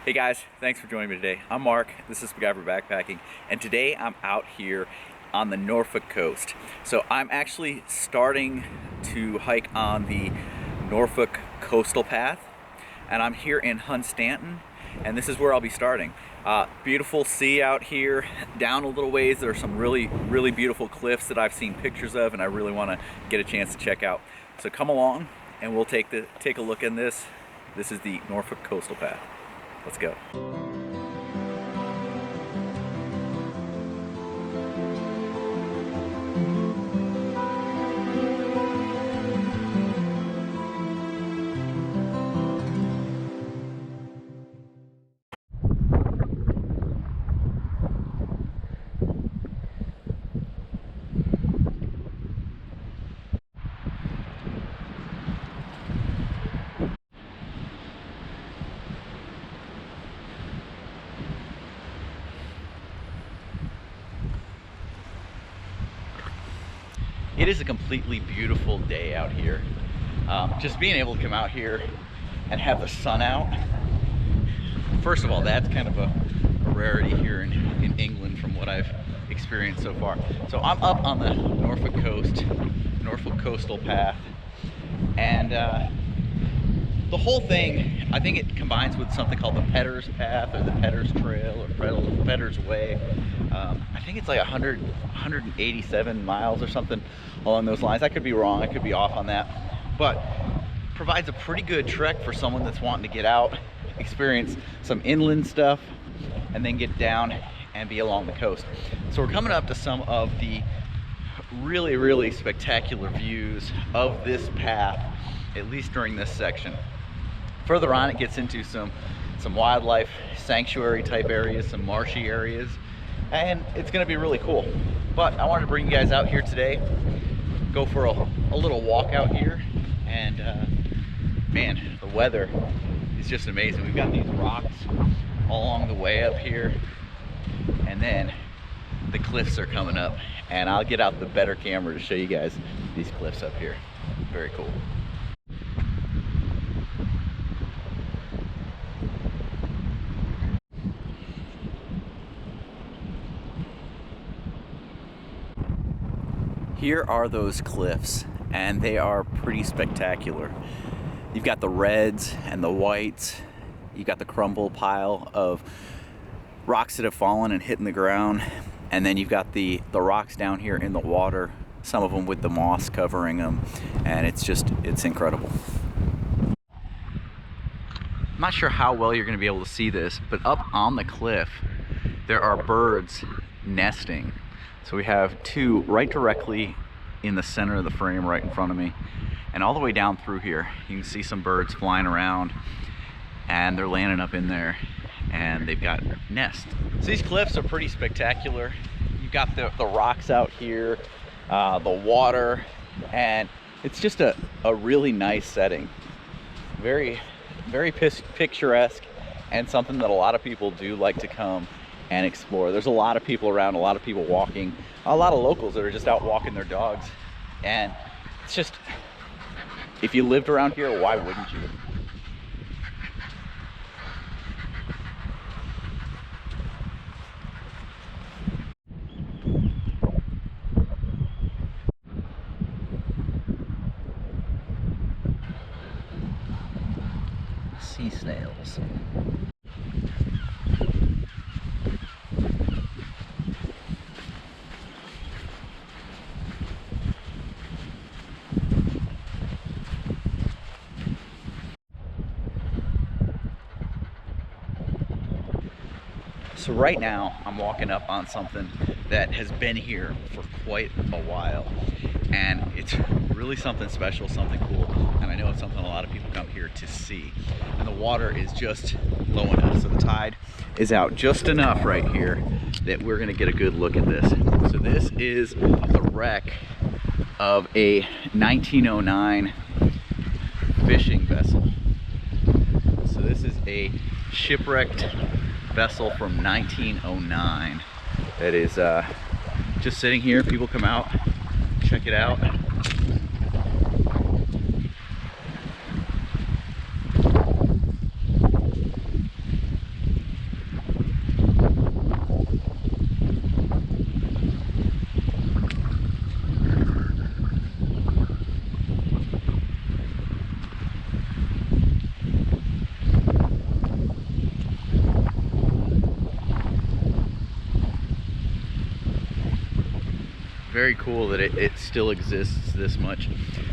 Hey guys, thanks for joining me today. I'm Mark, this is Spiguyver Backpacking, and today I'm out here on the Norfolk coast. So I'm actually starting to hike on the Norfolk coastal path, and I'm here in Hunstanton, and this is where I'll be starting. Beautiful sea out here. Down a little ways there are some really beautiful cliffs that I've seen pictures of and I really want to get a chance to check out. So come along and we'll take a look in this. This is the Norfolk coastal path. Let's go. It is a completely beautiful day out here. Just being able to come out here and have the sun out. First of all, that's kind of a rarity here in England from what I've experienced so far. So I'm up on the Norfolk coast, Norfolk coastal path, and the whole thing, I think it combines with something called the Pedder's Path or the Pedder's Trail or Pedder's Way. I think it's like 187 miles or something along those lines. I could be wrong, I could be off on that, but provides a pretty good trek for someone that's wanting to get out, experience some inland stuff, and then get down and be along the coast. So we're coming up to some of the really spectacular views of this path, at least during this section. Further on, it gets into some wildlife sanctuary type areas, some marshy areas, and it's going to be really cool. But I wanted to bring you guys out here today, go for a little walk out here, and man, the weather is just amazing. We've got these rocks all along the way up here, and then the cliffs are coming up, and I'll get out the better camera to show you guys these cliffs up here. Very cool. Here are those cliffs, and they are pretty spectacular. You've got the reds and the whites. You've got the crumble pile of rocks that have fallen and hit in the ground. And then you've got the rocks down here in the water, some of them with the moss covering them. And it's incredible. I'm not sure how well you're gonna be able to see this, but up on the cliff, there are birds nesting. So we have two right directly in the center of the frame right in front of me, and all the way down through here you can see some birds flying around, and they're landing up in there and they've got nests. So these cliffs are pretty spectacular. You've got the rocks out here, the water, and it's just a really nice setting. Very picturesque, and something that a lot of people do like to come and explore. There's a lot of people around, a lot of people walking, a lot of locals that are just out walking their dogs. And it's just, if you lived around here, why wouldn't you? Sea snails. So right now I'm walking up on something that has been here for quite a while, and it's really something special, something cool, and I know it's something a lot of people come here to see. And the water is just low enough, so the tide is out just enough right here that we're gonna get a good look at this. So this is the wreck of a 1909 fishing vessel. So this is a shipwrecked vessel from 1909 that is just sitting here. People come out, check it out. very cool that it still exists this much.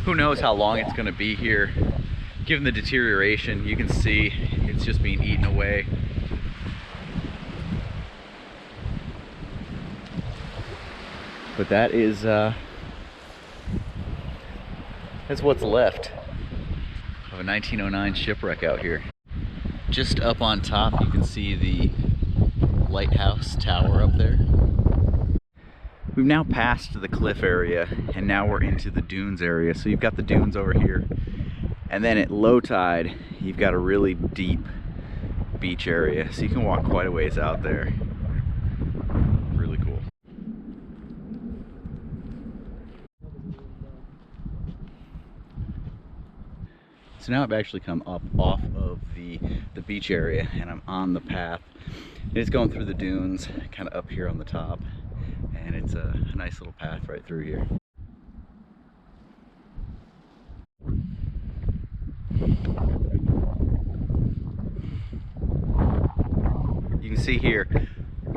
Who knows how long it's going to be here. Given the deterioration, you can see it's just being eaten away. But that is that's what's left of a 1909 shipwreck out here. Just up on top, you can see the Lighthouse tower up there. We've now passed the cliff area, and now we're into the dunes area. So you've got the dunes over here, and then at low tide, you've got a really deep beach area. So you can walk quite a ways out there. Really cool. So now I've actually come up off of the beach area, and I'm on the path. It's going through the dunes, kind of up here on the top. And it's a nice little path right through here. You can see here,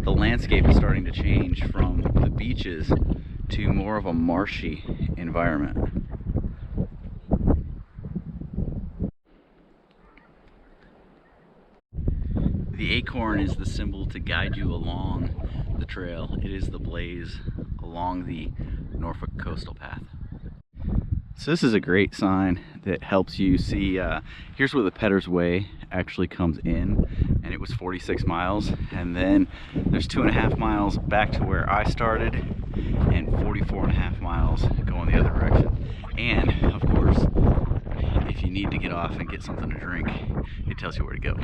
the landscape is starting to change from the beaches to more of a marshy environment. The acorn is the symbol to guide you along the trail. It is the blaze along the Norfolk coastal path. So this is a great sign that helps you see, here's where the Petter's Way actually comes in, and it was 46 miles, and then there's 2.5 miles back to where I started, and 44.5 miles going the other direction. And of course, if you need to get off and get something to drink, it tells you where to go.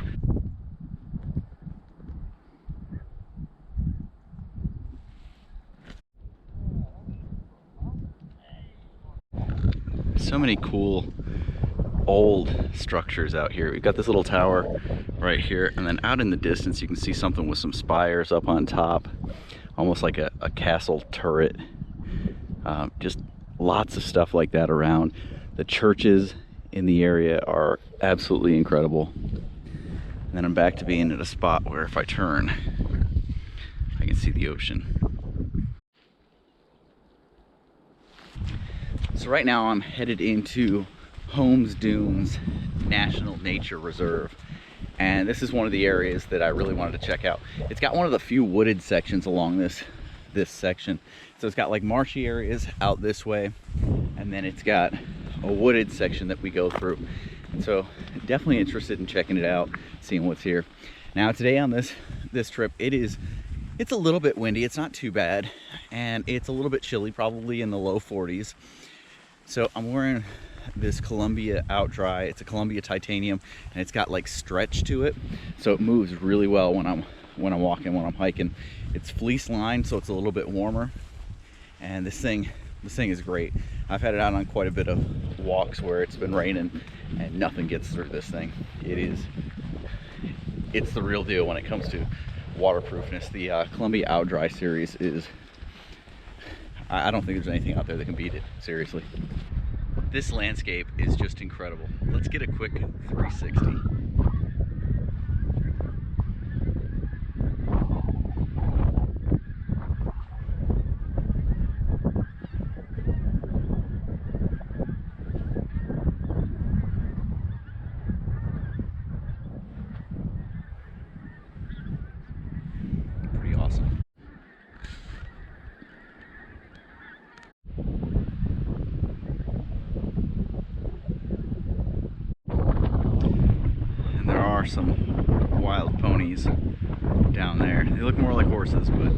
So many cool old structures out here. We've got this little tower right here, and then out in the distance you can see something with some spires up on top, almost like a castle turret. Just lots of stuff like that around. The churches in the area are absolutely incredible. And then I'm back to being at a spot where if I turn, I can see the ocean. So right now I'm headed into Holmes Dunes National Nature Reserve, and this is one of the areas that I really wanted to check out. It's got one of the few wooded sections along this section. So it's got like marshy areas out this way, and then it's got a wooded section that we go through. And so definitely interested in checking it out, seeing what's here. Now today on this trip, it's a little bit windy. It's not too bad, and it's a little bit chilly, probably in the low 40s. So I'm wearing this Columbia Out Dry. It's a Columbia titanium, and it's got like stretch to it, so it moves really well when I'm walking, when I'm hiking. It's fleece lined, so it's a little bit warmer, and this thing is great. I've had it out on quite a bit of walks where it's been raining and nothing gets through this thing. It's the real deal when it comes to waterproofness. The Columbia Out Dry series is, I don't think there's anything out there that can beat it, seriously. This landscape is just incredible. Let's get a quick 360. Pretty awesome. Some wild ponies down there. They look more like horses, but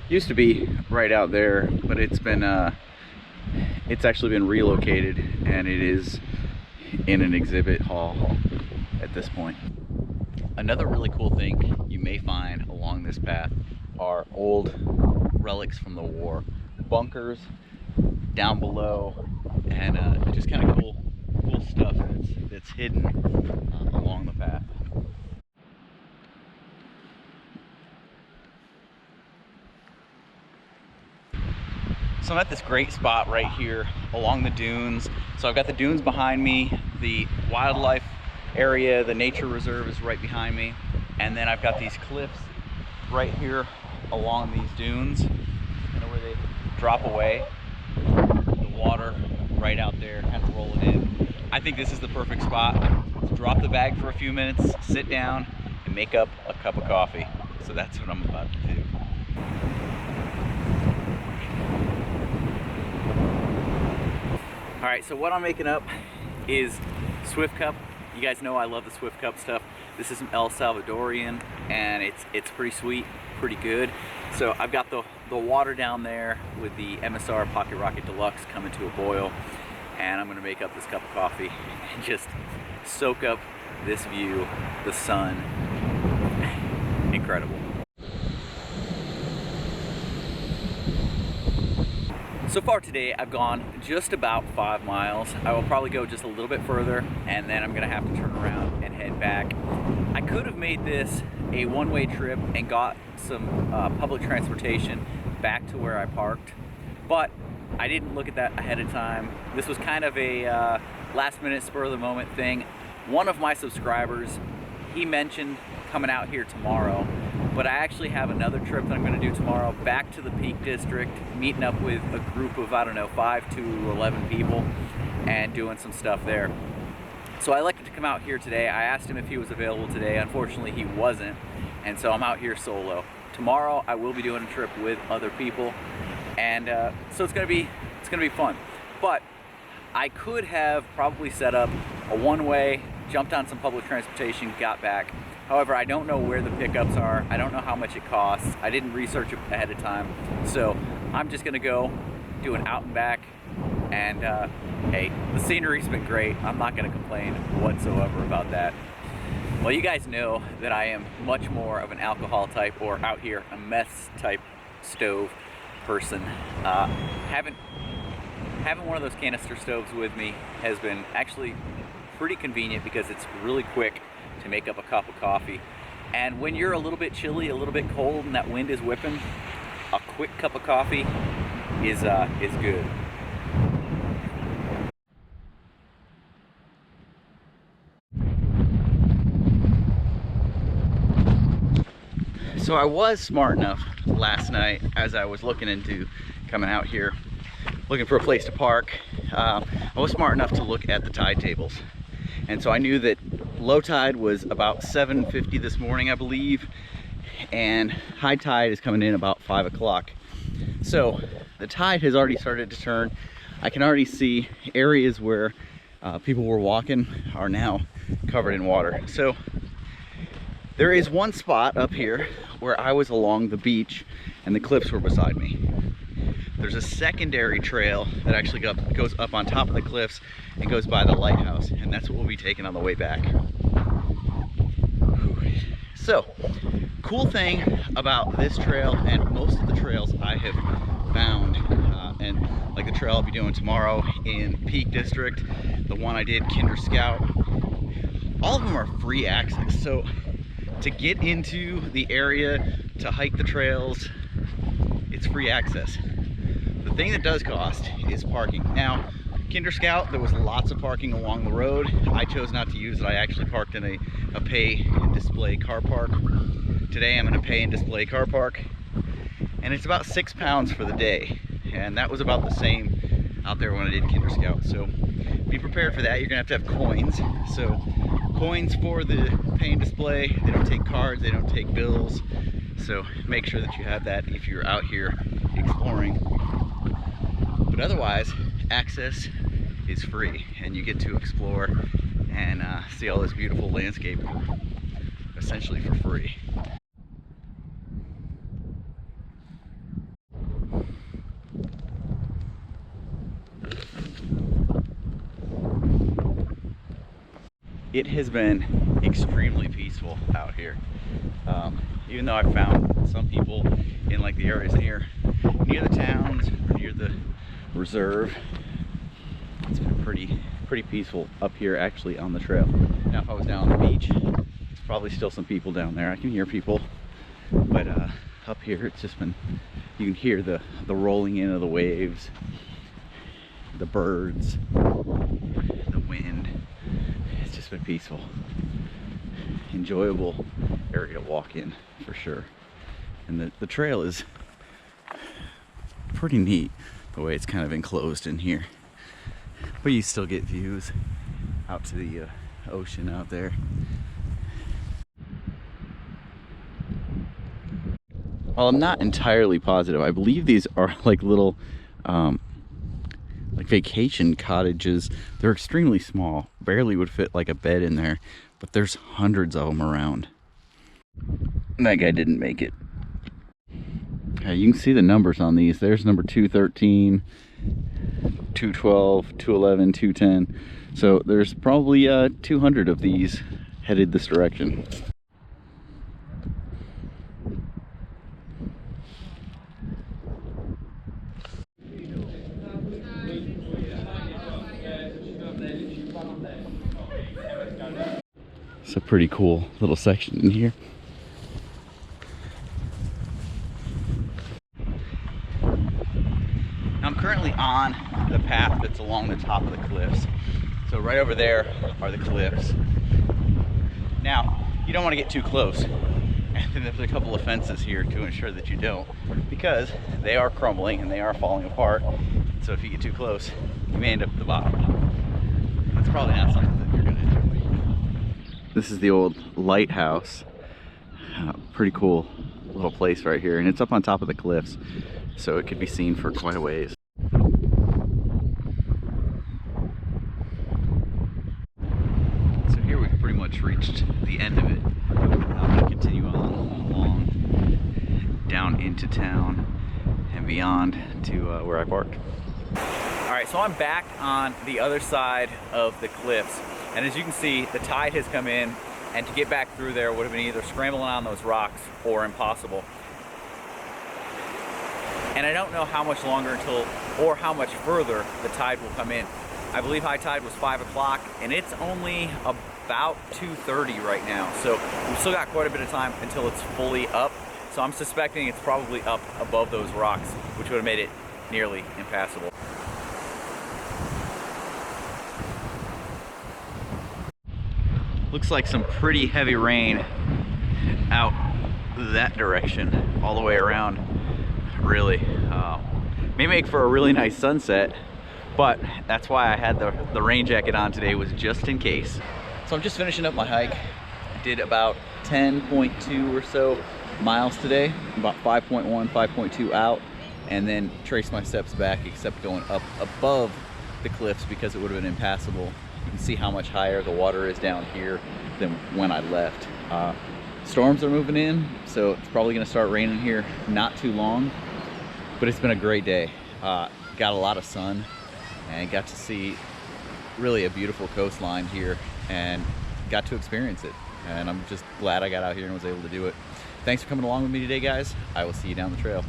used to be right out there, but it's actually been relocated, and it is in an exhibit hall at this point. Another really cool thing you may find along this path are old relics from the war, bunkers down below, and just kind of cool stuff that's hidden along the path. So I'm at this great spot right here along the dunes. So I've got the dunes behind me, the wildlife area. The nature reserve is right behind me. And then I've got these cliffs right here along these dunes, kind of where they drop away. The water right out there, kind of rolling in. I think this is the perfect spot to drop the bag for a few minutes, sit down, and make up a cup of coffee. So that's what I'm about to do. All right, so what I'm making up is Swift Cup. You guys know I love the Swift Cup stuff. This is some El Salvadorian, and it's pretty sweet, pretty good. So I've got the water down there with the MSR Pocket Rocket Deluxe coming to a boil, and I'm gonna make up this cup of coffee and just soak up this view, the sun. Incredible. So far today, I've gone just about 5 miles. I will probably go just a little bit further, and then I'm gonna have to turn around and head back. I could have made this a one-way trip and got some public transportation back to where I parked, but I didn't look at that ahead of time. This was kind of a last-minute, spur-of-the-moment thing. One of my subscribers, he mentioned coming out here tomorrow, but I actually have another trip that I'm going to do tomorrow back to the Peak District, meeting up with a group of, I don't know, 5 to 11 people and doing some stuff there. So I elected to come out here today. I asked him if he was available today. Unfortunately, he wasn't, and so I'm out here solo. Tomorrow, I will be doing a trip with other people, and so it's gonna be fun. But I could have probably set up a one-way, jumped on some public transportation, got back. However, I don't know where the pickups are. I don't know how much it costs. I didn't research it ahead of time. So I'm just gonna go do an out and back. And hey, the scenery's been great. I'm not gonna complain whatsoever about that. Well, you guys know that I am much more of an alcohol type, or out here, a mess type stove person. Having one of those canister stoves with me has been actually pretty convenient because it's really quick to make up a cup of coffee. And when you're a little bit chilly, a little bit cold, and that wind is whipping, a quick cup of coffee is good. So I was smart enough last night, as I was looking into coming out here, looking for a place to park, I was smart enough to look at the tide tables. And so I knew that low tide was about 7:50 this morning, I believe, and high tide is coming in about 5 o'clock. So the tide has already started to turn. I can already see areas where people were walking are now covered in water. So there is one spot up here where I was along the beach and the cliffs were beside me. There's a secondary trail that actually goes up on top of the cliffs and goes by the lighthouse, and that's what we'll be taking on the way back. So, cool thing about this trail and most of the trails I have found, and like the trail I'll be doing tomorrow in Peak District, the one I did Kinder Scout, all of them are free access. So to get into the area, to hike the trails, it's free access. The thing that does cost is parking. Now, Kinder Scout, there was lots of parking along the road. I chose not to use it. I actually parked in a pay and display car park. Today I'm in a pay and display car park, and it's about £6 for the day. And that was about the same out there when I did Kinder Scout. So be prepared for that. You're gonna have coins. So coins for the pay and display. They don't take cards, they don't take bills. So make sure that you have that if you're out here exploring. But otherwise, access is free, and you get to explore and see all this beautiful landscape essentially for free. It has been extremely peaceful out here. Even though I've found some people in like the areas near the towns or near the reserve, it's been pretty peaceful up here actually on the trail. Now if I was down on the beach, there's probably still some people down there. I can hear people, but up here it's just been, you can hear the rolling in of the waves, the birds, the wind. it's just been peaceful. Enjoyable area to walk in for sure. And the trail is pretty neat the way it's kind of enclosed in here. But you still get views out to the ocean out there. Well, I'm not entirely positive. I believe these are like little like vacation cottages. They're extremely small, barely would fit like a bed in there, but there's hundreds of them around. That guy didn't make it. You can see the numbers on these. There's number 213, 212, 211, 210. So there's probably 200 of these headed this direction. It's a pretty cool little section in here. I'm currently on the path that's along the top of the cliffs. So right over there are the cliffs. Now, you don't want to get too close. And then there's a couple of fences here to ensure that you don't, because they are crumbling and they are falling apart. So if you get too close, you may end up at the bottom. That's probably not something that you're going to enjoy. This is the old Lighthouse. Pretty cool little place right here, and it's up on top of the cliffs, so it could be seen for quite a ways. So here we've pretty much reached the end of it. I'm going to continue on along down into town and beyond to where I parked. Alright, so I'm back on the other side of the cliffs, and as you can see, the tide has come in, and to get back through there would have been either scrambling on those rocks or impossible. And I don't know how much longer until, or how much further the tide will come in. I believe high tide was 5 o'clock, and it's only about 2:30 right now, so we've still got quite a bit of time until it's fully up. So I'm suspecting it's probably up above those rocks, which would have made it nearly impassable. Looks like some pretty heavy rain out that direction, all the way around, really. May make for a really nice sunset, but that's why I had the rain jacket on today, was just in case. So I'm just finishing up my hike. I did about 10.2 or so miles today, about 5.1, 5.2 out, and then traced my steps back, except going up above the cliffs because it would have been impassable. You can see how much higher the water is down here than when I left. Storms are moving in, so it's probably going to start raining here not too long, but it's been a great day. Got a lot of sun and got to see really a beautiful coastline here and got to experience it. And I'm just glad I got out here and was able to do it. Thanks for coming along with me today, guys. I will see you down the trail.